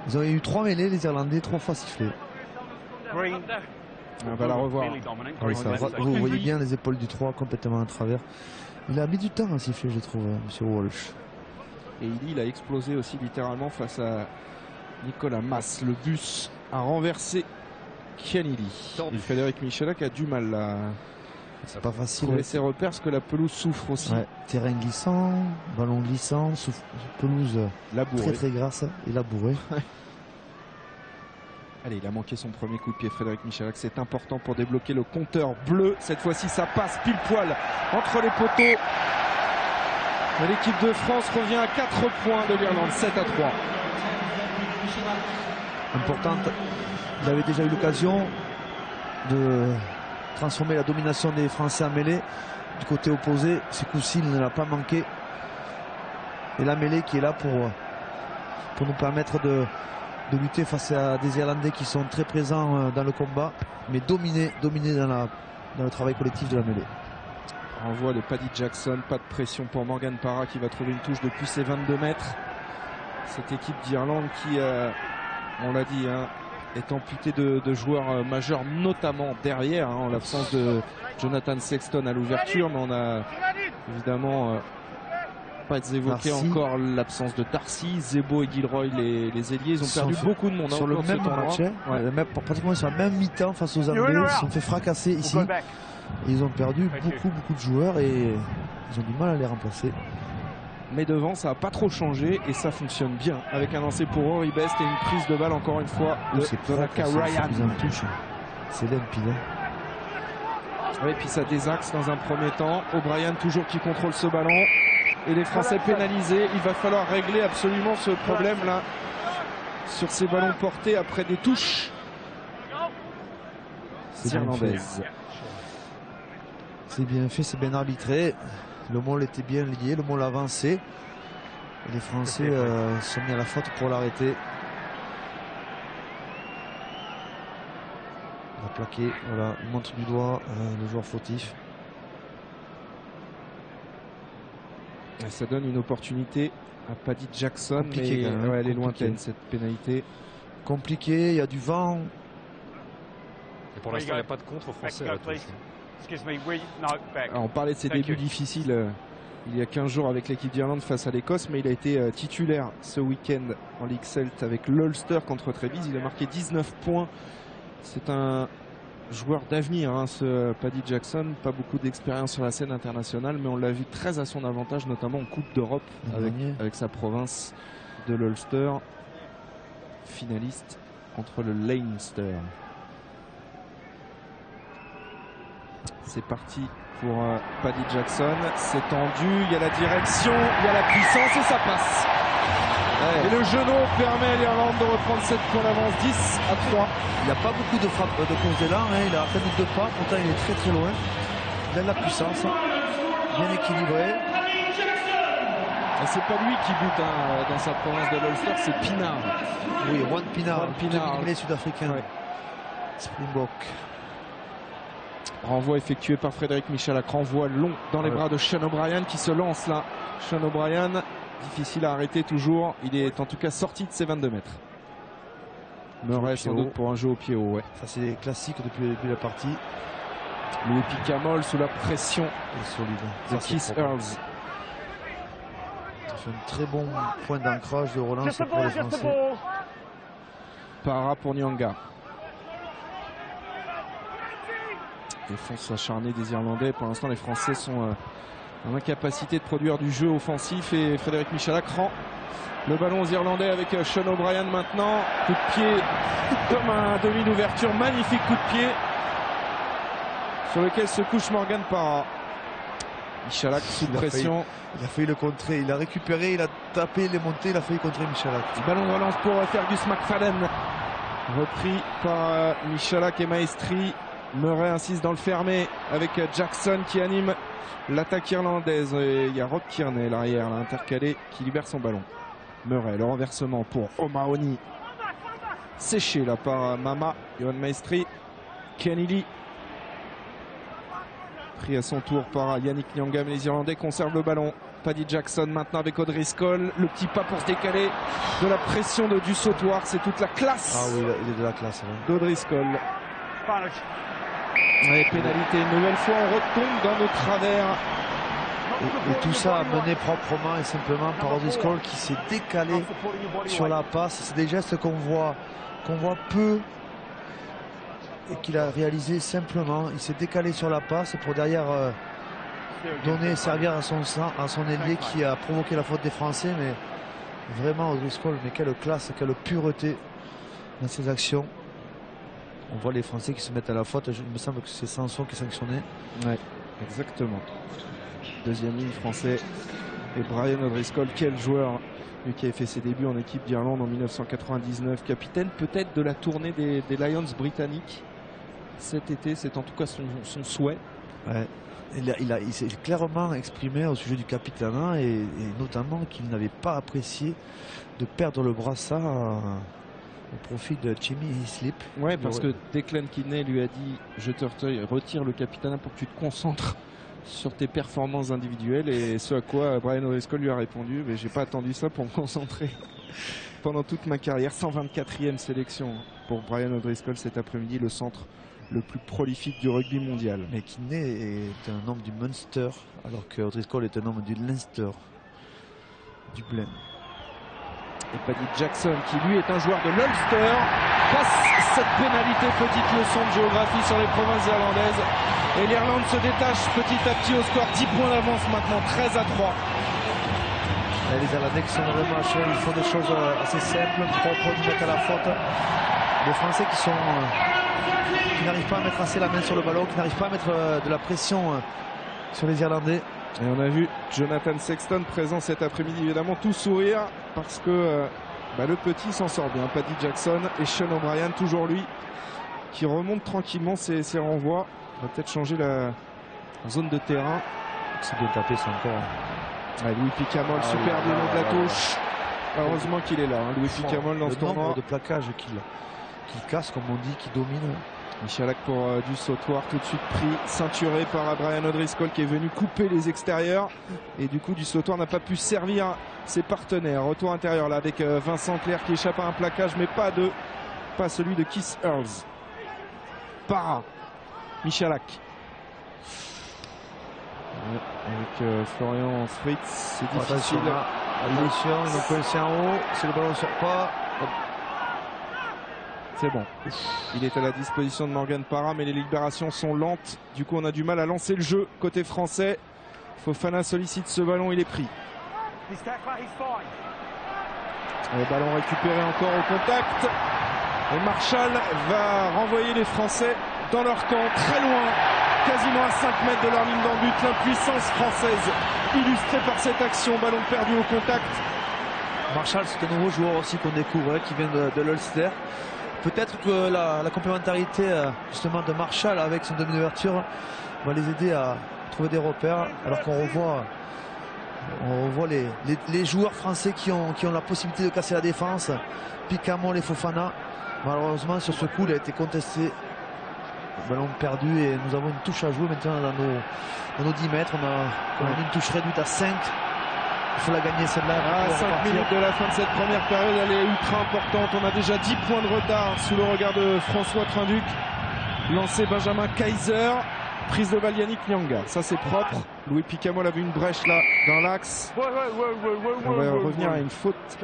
Ils ont eu 3 mêlées, les Irlandais, 3 fois sifflés. On va la revoir. Oui, vous voyez bien les épaules du 3 complètement en travers. Il a mis du temps à siffler, je trouve, Monsieur Walsh. Et il a explosé aussi littéralement face à Nicolas Mas. Le bus a renversé Kianili. Et Frédéric Michalak a du mal là. C'est pas facile. Trouver ses repères parce que la pelouse souffre aussi. Ouais, terrain glissant, ballon glissant, pelouse labourée. très grasse et labourée. Allez, il a manqué son premier coup de pied, Frédéric Michalak. C'est important pour débloquer le compteur bleu. Cette fois-ci, ça passe pile poil entre les poteaux. Et l'équipe de France revient à 4 points de l'Irlande, 7-3. Importante. Il avait déjà eu l'occasion de transformer la domination des Français en mêlée du côté opposé. Ce coup-ci, il ne l'a pas manqué. Et la mêlée qui est là pour nous permettre de lutter face à des Irlandais qui sont très présents dans le combat, mais dominés dans le travail collectif de la mêlée. Renvoi de Paddy Jackson, pas de pression pour Morgan Parra qui va trouver une touche depuis ses 22 mètres. Cette équipe d'Irlande qui, on l'a dit, hein, est amputée de joueurs majeurs, notamment derrière, hein, en l'absence de Jonathan Sexton à l'ouverture, mais on a évidemment pas évoqué encore l'absence de Darcy, Zebo et Gilroy, les ailiers. Ils ont perdu beaucoup de monde sur le même match, pratiquement sur la même mi-temps face aux Anglais. Ils se sont fait fracasser ici. Et ils ont perdu beaucoup de joueurs et ils ont du mal à les remplacer. Mais devant, ça n'a pas trop changé et ça fonctionne bien avec un lancer pour Rory Best et une prise de balle encore une fois de Donaka Ryan. C'est limpide. Oui, et puis ça désaxe dans un premier temps. O'Brien toujours qui contrôle ce ballon et les Français pénalisés. Il va falloir régler absolument ce problème là sur ces ballons portés après des touches irlandaises. C'est bien fait, c'est bien arbitré. Le Mol était bien lié, le Mol avancé. Et les Français sont mis à la faute pour l'arrêter. Il va plaquer, voilà, il montre du doigt le joueur fautif. Et ça donne une opportunité à Paddy Jackson, mais elle est lointaine cette pénalité. Compliqué, il y a du vent. Et pour l'instant, il n'y a pas de contre aux Français. Alors, on parlait de ses débuts difficiles il y a 15 jours avec l'équipe d'Irlande face à l'Écosse, mais il a été titulaire ce week-end en Ligue Celt avec l'Ulster contre Trévise. Il a marqué 19 points. C'est un joueur d'avenir, hein, ce Paddy Jackson. Pas beaucoup d'expérience sur la scène internationale, mais on l'a vu très à son avantage, notamment en Coupe d'Europe avec sa province de l'Ulster, finaliste contre le Leinster. C'est parti pour Paddy Jackson. C'est tendu, il y a la direction, il y a la puissance et ça passe. Ouais. Et le genou permet à l'Irlande de reprendre 7 points d'avance, 10-3. Il n'y a pas beaucoup de frappes de course d'élan, hein. Il a à peine 2 pas, pourtant il est très loin. Il a de la puissance, bien équilibré. Et c'est pas lui qui bute hein, dans sa province de l'Ulster, c'est Pinard. Oui, Juan Pinard, les sud-africain. Ouais. Springbok. Renvoi effectué par Frédéric Michalak, renvoi long dans les bras de Sean O'Brien qui se lance là. Sean O'Brien, difficile à arrêter toujours. Il est en tout cas sorti de ses 22 mètres. Murray sans doute pour un jeu au pied haut. Ouais. Ça c'est classique depuis le début de la partie. Louis Picamol sous la pression de Keith Earls. Ça fait un très bon point d'ancrage de relance pour les Français. Parra pour Nyanga. Défense acharnée des Irlandais. Pour l'instant, les Français sont en incapacité de produire du jeu offensif et Frédéric Michalak rend le ballon aux Irlandais avec Sean O'Brien maintenant. Coup de pied comme un demi d'ouverture. Magnifique coup de pied sur lequel se couche Morgan Parra. Michalak sous pression. Il a failli le contrer. Il a récupéré, il a tapé, il est monté, il a failli contrer Michalak. Ballon de relance pour Fergus McFadden. Repris par Michalak et Maestri. Murray insiste dans le fermé avec Jackson qui anime l'attaque irlandaise. Et il y a Rob Kearney, l'arrière, intercalé, qui libère son ballon. Murray, le renversement pour O'Mahony. Séché là par Mama, Johan Maestri. Kenny Lee. Pris à son tour par Yannick Nyanga, mais les Irlandais conservent le ballon. Paddy Jackson maintenant avec O'Driscoll. Le petit pas pour se décaler de la pression de du sautoir. C'est toute la classe. Ah oui, il est de la classe. D'O'Driscoll. Et pénalité, une nouvelle fois on retombe dans nos travers. Et tout ça mené proprement et simplement par O'Driscoll qui s'est décalé sur la passe. C'est des gestes qu'on voit peu et qu'il a réalisé simplement. Il s'est décalé sur la passe pour derrière servir à son ailier qui a provoqué la faute des Français. Mais vraiment O'Driscoll, mais quelle classe, quelle pureté dans ses actions. On voit les Français qui se mettent à la faute. Il me semble que c'est Sanson qui est sanctionné. Ouais, exactement. Deuxième ligne français. Et Brian O'Driscoll, quel joueur, lui qui avait fait ses débuts en équipe d'Irlande en 1999. Capitaine peut-être de la tournée des Lions britanniques cet été. C'est en tout cas son souhait. Ouais. Il s'est clairement exprimé au sujet du capitana et notamment qu'il n'avait pas apprécié de perdre le brassard au profit de Jimmy Hislip. Ouais, parce que Declan Kidney lui a dit: je te retire le capitana pour que tu te concentres sur tes performances individuelles, et ce à quoi Brian O'Driscoll lui a répondu, mais j'ai pas attendu ça pour me concentrer pendant toute ma carrière. 124e sélection pour Brian O'Driscoll cet après-midi, le centre le plus prolifique du rugby mondial. Mais Kinney est un homme du Munster, alors que O'Driscoll est un homme du Leinster, du Blen. Et Paddy Jackson, qui lui est un joueur de l'Ulster, passe cette pénalité, petite leçon de géographie sur les provinces irlandaises. Et l'Irlande se détache petit à petit au score, 10 points d'avance maintenant, 13 à 3. Et les Irlandais qui sont vraiment à cheval, ils font des choses assez simples, propres, qui mettent à la faute. Les Français qui n'arrivent pas à mettre assez la main sur le ballon, qui n'arrivent pas à mettre de la pression sur les Irlandais. Et on a vu Jonathan Sexton présent cet après-midi, évidemment tout sourire, parce que le petit s'en sort bien. Paddy Jackson et Sean O'Brien, toujours lui, qui remonte tranquillement ses renvois. On va peut-être changer la zone de terrain. C'est bien tapé, c'est encore. Louis Picamol, super du long de la touche. Heureusement qu'il est là, hein, Louis Picamol dans ce tournoi. Le nombre de plaquages qu'il casse, comme on dit, qui domine. Michalak pour du sautoir, tout de suite pris, ceinturé par Brian O'Driscoll, qui est venu couper les extérieurs. Et du coup, du sautoir n'a pas pu servir ses partenaires. Retour intérieur là avec Vincent Clerc qui échappe à un plaquage, mais pas celui de Keith Earls. Para Michalak. Avec Florian Fritz, c'est difficile. Attention, ils ont coincé en haut. Si le ballon ne sort pas. C'est bon. Il est à la disposition de Morgan Parra, mais les libérations sont lentes. Du coup, on a du mal à lancer le jeu côté français. Fofana sollicite ce ballon, il est pris. Le ballon récupéré encore au contact. Et Marshall va renvoyer les Français dans leur camp, très loin, quasiment à 5 mètres de leur ligne d'en but. L'impuissance française illustrée par cette action. Ballon perdu au contact. Marshall, c'est un nouveau joueur aussi qu'on découvre, qui vient de l'Ulster. Peut-être que la complémentarité justement de Marshall avec son demi d'ouverture va les aider à trouver des repères, alors qu'on revoit les joueurs français qui ont la possibilité de casser la défense. Picamol et Fofana. Malheureusement, sur ce coup, il a été contesté. Ballon perdu, et nous avons une touche à jouer maintenant dans nos 10 mètres. On a une touche réduite à 5. Il faut la gagner celle-là. 5 minutes de la fin de cette première période, elle est ultra importante. On a déjà 10 points de retard sous le regard de François Trinduc. Lancé Benjamin Kaiser. Prise de balle Yannick Nyanga. Ça c'est propre. Louis Picamol a vu une brèche là dans l'axe. On va revenir à une faute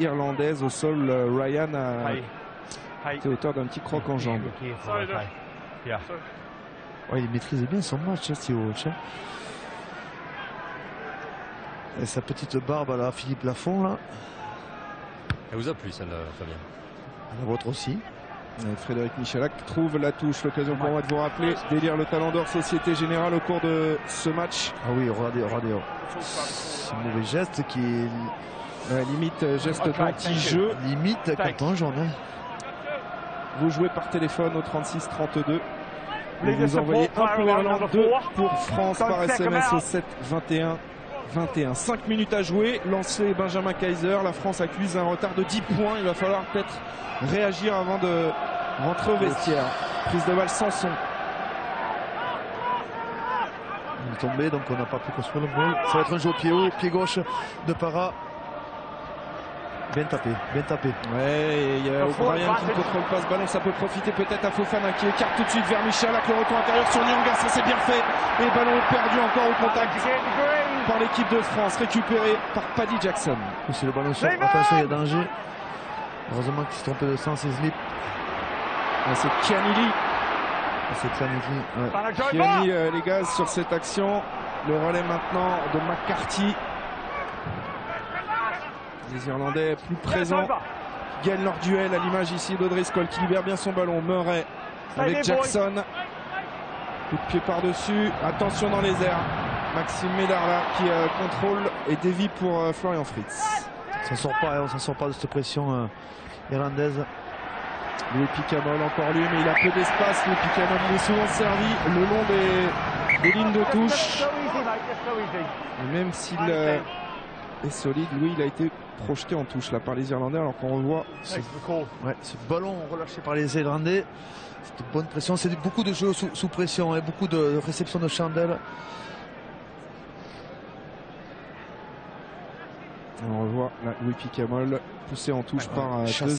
irlandaise au sol. Ryan a été auteur d'un petit croc en jambe. Ouais, il maîtrise bien son match, Steve. Et sa petite barbe à la Philippe Lafont là. Elle vous a plu celle-là, Fabien? La vôtre aussi. Et Frédéric Michalak trouve la touche. L'occasion pour moi de vous rappeler d'élire le Talent d'Or Société Générale au cours de ce match. Ah oui, regardez. C'est un mauvais geste qui est limite geste d'anti-jeu. Limite carton jaune. Hein. Vous jouez par téléphone au 36-32. Et vous envoyez 1 pour Irlande, 2 pour France par SMS au 7-21. 5 minutes à jouer, lancé Benjamin Kaiser. La France accuse un retard de 10 points. Il va falloir peut-être réagir avant de rentrer au vestiaire. Prise de balle Sanson. Il est tombé, donc on n'a pas pu construire le ball. Ça va être un jeu au pied haut, pied gauche de Para. Bien tapé. Ouais, il y a O'Brien qui ne contrôle pas ce ballon. Ça peut profiter peut-être à Fofana qui écarte tout de suite vers Michalak. Le retour intérieur sur Nyanga, ça c'est bien fait. Et le ballon est perdu encore au contact par l'équipe de France, récupéré par Paddy Jackson. C'est le ballon sur. Attention, il y a danger. Heureusement qu'il s'est trompé de sens, et slip. C'est Kianili. Kianili, les gaz sur cette action. Le relais maintenant de McCarthy. Les Irlandais plus présents gagnent leur duel, à l'image ici d'Odriscoll qui libère bien son ballon. Murray avec Jackson. Coup de pied par-dessus. Attention dans les airs. Maxime Médard là qui contrôle et dévie pour Florian Fritz. On s'en sort pas de cette pression irlandaise. Louis Picamol encore lui, mais il a peu d'espace. Louis Picamol, il est souvent servi le long des lignes de touche. Et même s'il est solide. Louis, il a été projeté en touche là par les Irlandais, alors qu'on revoit ce ballon relâché par les Irlandais. C'est une bonne pression, c'est beaucoup de jeux sous pression et beaucoup de réception de chandelle. On revoit là, Louis Picamol poussé en touche par deux